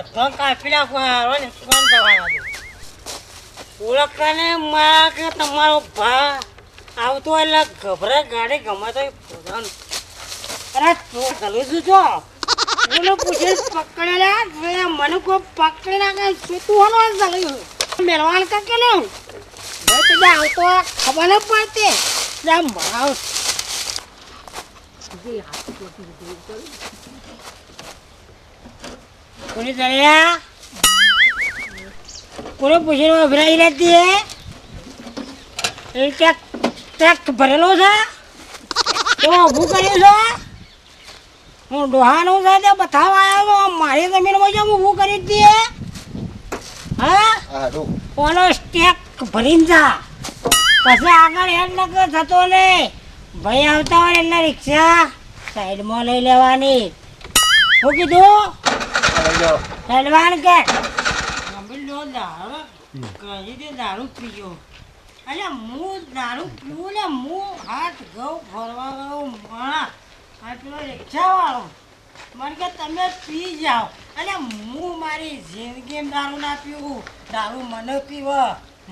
બધો કાપી નાખો હારો ને કોણ જવાના દે ઓળખતાને મારા કે તમારો ભા આવતો એટલે ગભરા ગાડી ગમે તો પોતાનું અરે તું ગલું છું છો બોલો પૂછે પકડેલા મને કોઈ પકડી નાખે શું તું હોનો ગલું મેળવાન કાકે ને ભાઈ તું આવતો ખબર ન પડતી જામ ભરાવ કોની તળિયા કોને પૂછીને અભરાઈ રહેતી એ ટ્રેક ભરેલો છે તો ઊભું કર્યું છે હું ડોહાનું છે તે બતાવવા આવ્યો તો મારી જમીનમાં જેમ ઊભું કરી દઈએ હા કોનો સ્ટેક ભરીને જા પછી આગળ હેડ નકર થતો નહીં ભાઈ આવતા હોય એટલે રિક્ષા સાઈડમાં લઈ લેવાની શું કીધું હેડવાન કે દારૂ પીયો અરે હું દારૂ પીવું ને હું હાથ ઘઉં ફરવા ગયો માણા આ પેલો રિક્ષાવાળો મને કે તમે પી જાઓ અને હું મારી જિંદગીમાં દારૂ ના પીવું દારૂ મને પીવો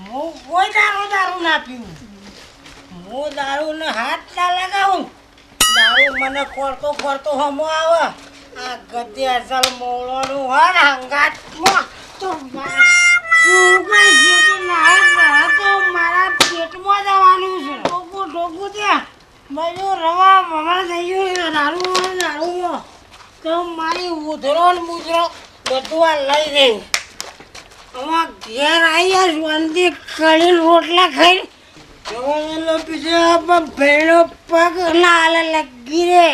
હું કોઈ દારૂ ના પીવું હું દારૂને હાથ ના લગાવું દારૂ મને ખોરતો હમો આવે આ ગદ્દે અસલ મોળોનું હોય ને હંગાતમાં તો મારા પેટમાં જવાનું છે ઠોકું ત્યાં બધું રવા મમા થઈ ગયું દારૂમાં તો મારી ઉધરો ને મુધરો બધું આ લઈ ગઈ આમાં ઘેર આવી શાંતિ કરીને રોટલા ખાઈ જવાનો પીછે ભેડો પગ ના લગી રે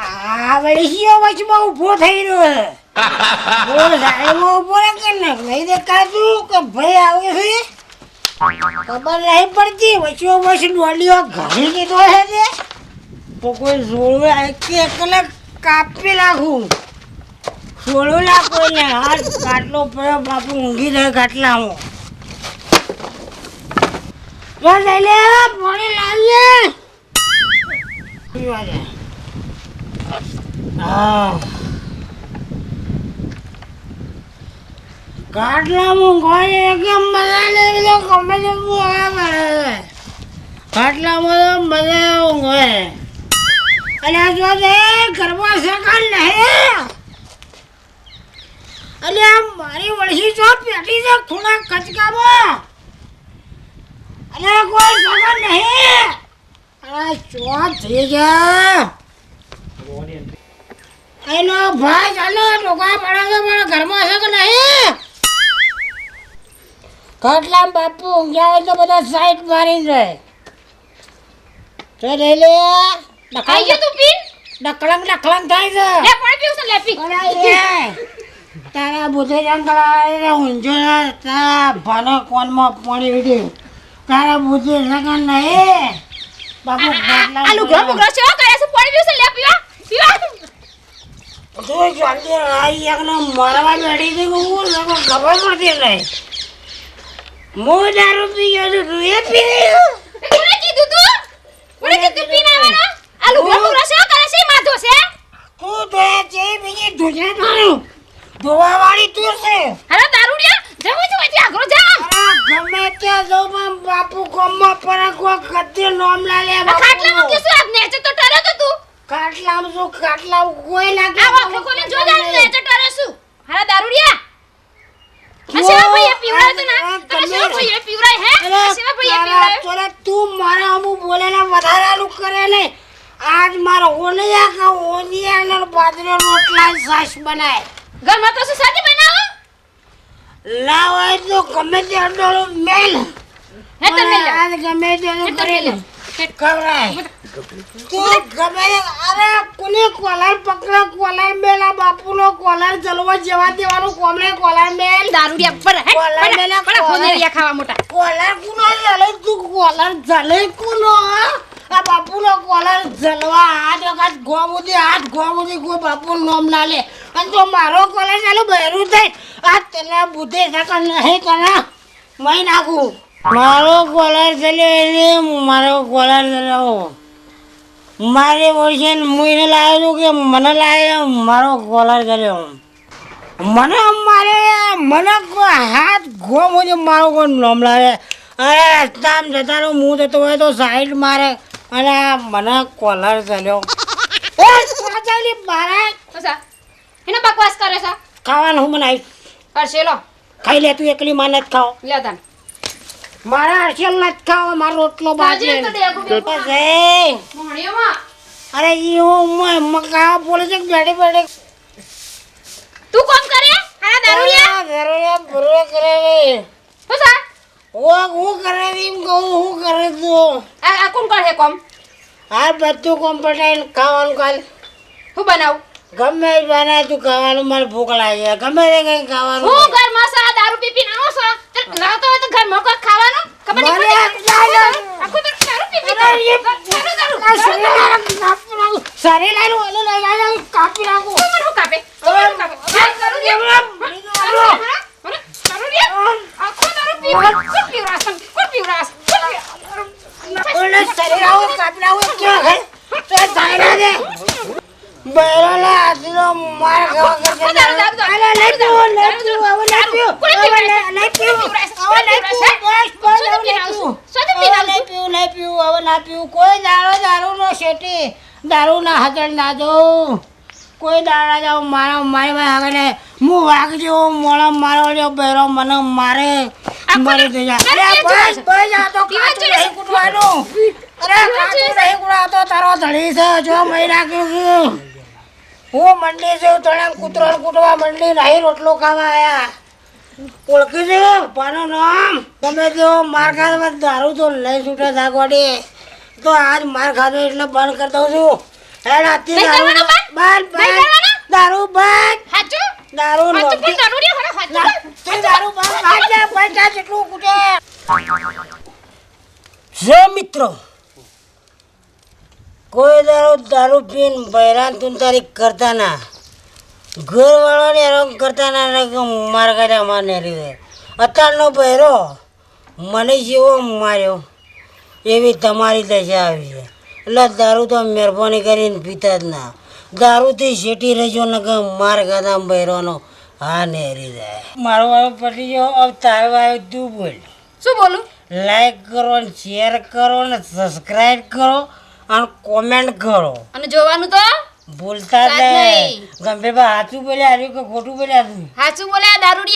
આ વળી વચમાં ઉભો થઈ રહ્યો સાઈડમાં ઉભો રાખે ને નહીં દેખાતું કે ભાઈ આવે છે ખબર નહીં પડતી વચ્ચો વચ્ચે ડોલીઓ ઘણી કીધો છે તે તો કોઈ જોડું એકલા કાપી નાખું છોડું નાખું ને હાથ કાટલો પડ્યો બાપુ ઊંઘી જાય કાટલામાં લઈ લે પાણી લાવીએ હા કાટલામાં કોઈ એકદમ મજા લેવી તો ગમે તે મળે કાટલામાં તો મજા ઊંઘે અને જો તે ઘરમાં સકાલ નહીં અને મારી વળસી ચો પેટી છે થોડા કચકામાં અને કોઈ સગન નહીં અને ચોપ થઈ ગયા એનો ભાઈ ચાલો ટોકા પડે છે પણ ઘરમાં છે કે નહીં કાટલા બાપુ ઊંઘ્યા હોય તો બધા સાઈડ મારી જાય તો લઈ લે ખાઈ ગયો તું પીન ડકલંગ થાય છે લે પાણી પીવું છે લે પી તારા બુધે જંગલા ઊંઝો તારા ભાનો કોનમાં પાણી ઉડ્યું તારા બુધે સગન નહીં બાપુ આલુ ઘર મુગરો છે કરે છે પાણી પીવું છે લે પીવા તો જલ્દી આઈ એકનો મરવા બેઠી હતી હું લોકો ખબર પડતી નહીં હું દારૂ પી ગયો છું તું એ પી ગયો કોને કીધું પીને આવવાનો આલુ ઘર મુગરો છે કરે છે માધો છે તું તો છે બીજી ધોજે તારું ધોવા વાળી તું છે અરે દારૂડિયા જવું છે વચ્ચે આગળ જા ગમે ત્યાં જો બાપુ કોમમાં પર કોઈ કદી નોમ ના લે બાપુ ખાટલામાં કે શું આપને છે તો ટરે તો તું ખાટલામાં કોઈ લાગે આ વખત કોને જો જા ને તો ટરે શું અરે દારૂડિયા અસેવા ભાઈ પીવરાય તો ના અસેવા ભાઈ પીવરાય હે અસેવા ભાઈ પીવરાય તોરે તું મારા અમુ બોલેલા વધારાનું કરે ને આજ મારો ઓલિયા કા ઓલિયાનો બાજરો રોટલા સાસ બનાય ઘરમાં તો શું સાથી બનાવો લાવ તો ગમે તે અડોળો મેલ હે તો મેલ આજ ગમે તે કરે ખવરાય તું ગમે અરે કોને કોલાર પકડા કોલાર મેલા બાપુનો કોલાર જલવા જેવા દેવાનું કોમલે કોલાર મેલ દારૂડિયા પર હે કોલાર મેલા બડા ફોનેરિયા ખાવા મોટા કોલાર કુનો જલે તું કોલાર જલે કુનો આ બાપુનો કોલાર જલવા હાથ ગોમુદી ગો બાપુ નામ ના લે અને તો મારો કોલાર ચાલુ બહેરું થઈ આ તને બુદ્ધિ સકન નહીં કરા મઈ નાખું મારો કોલાર ચલ્યો એટલે મારો કોલાર ચલાવો મારે વર્ષે હું એને લાવ્યો છું કે મને લાવ્યો મારો કોલર કર્યો મને કોઈ હાથ ગોમ હોય મારો કોઈ નોમ લાવે અરે રસ્તામાં જતા રહો હું જતો હોય તો સાઈડ મારે અને મને કોલર કર્યો મારે બસા એને બકવાસ કરે છે ખાવાનું હું બનાવીશ કરશે લો ખાઈ લે તું એકલી માં નથી ખાઓ લે તન મારા હર્ષેલ નથી ખાઓ મારો રોટલો બાજે મોણિયોમાં અરે હું મકા બોલે છે બેઠે બેઠે તું કોમ કરે હારા દારૂડિયા દારૂડિયા બરો કરે રે બસા હું કરે રે એમ કહું હું કરે તું આ કોણ કરે કોમ આ બધું કોમ્પ્યુટર ખાવાનું કાલ હું બનાવું ગમે એ બનાય તું ખાવાનું મને ભૂખ લાગે ગમે તે કઈ ખાવાનું હું ઘરમાં સા દારૂ પી પીને આવો છો તો લાવતો હોય તો ઘરમાં કોઈ ખાવાનું ખબર નહીં આખો તો દારૂ પી પી સારી લાઈન ઓલો લઈ કાપી નાખું હું કાપે આખો દારૂ પી કોણ પીવરાસ ઓલે શરીર આવો કાપી નાખું ક્યાં હે તો સાઈડા દે બેરોલા આદલો માર ખાવા કરકે અલે લઈ પીવું કોઈ દારૂ નો શેટી દારૂ ના હાજર ના દઉં કોઈ દાડા જાવ મારી ભાઈ આગળ હું વાઘ જેવો મોળા મારો જો બેરો મને મારે મરી થઈ જાય બસ આ તો કાચું નહીં કૂટવાનું અરે કાચું નહીં કૂટવા તો તારો ધણી છે જો મહી નાખ્યું હું મંડી છું તળામ કૂતરો કૂટવા મંડી નહીં રોટલો ખાવા આયા ઓળખી છે પાનું નામ તમે જો માર ખાવા દારૂ તો લઈ છૂટે થાકવાડી તો આજ માર ખાધો એટલે બંધ કરી દઉં છું દારૂ બંધ હાચું દારૂ હાચું પણ દારૂડિયા ખરા હાચું દારૂ બંધ પૈસા જેટલું કૂટે જો મિત્રો કોઈ દારૂ પીને બૈરાન તુંતારી કરતા ના ઘરવાળાને રંગ કરતા ના મારા કાઢ્યા માને રીવે અત્યારનો બૈરો મને જેવો માર્યો એવી તમારી દશા આવી છે એટલે દારૂ તો મહેરબાની કરીને પીતા જ ના દારૂથી શેટી રહેજો ને કે માર ગાધા બૈરોનો હા નેરી જાય મારો વાળો પટી ગયો હવે તારો વાળો તું બોલ શું બોલું લાઈક કરો ને શેર કરો ને સબસ્ક્રાઈબ કરો અને કોમેન્ટ કરો અને જોવાનું તો ભૂલતા જ નહીં ગંભીર સાચું બોલ્યા આવ્યું કે ખોટું બોલ્યા તું હાચું બોલ્યા દારૂડિયા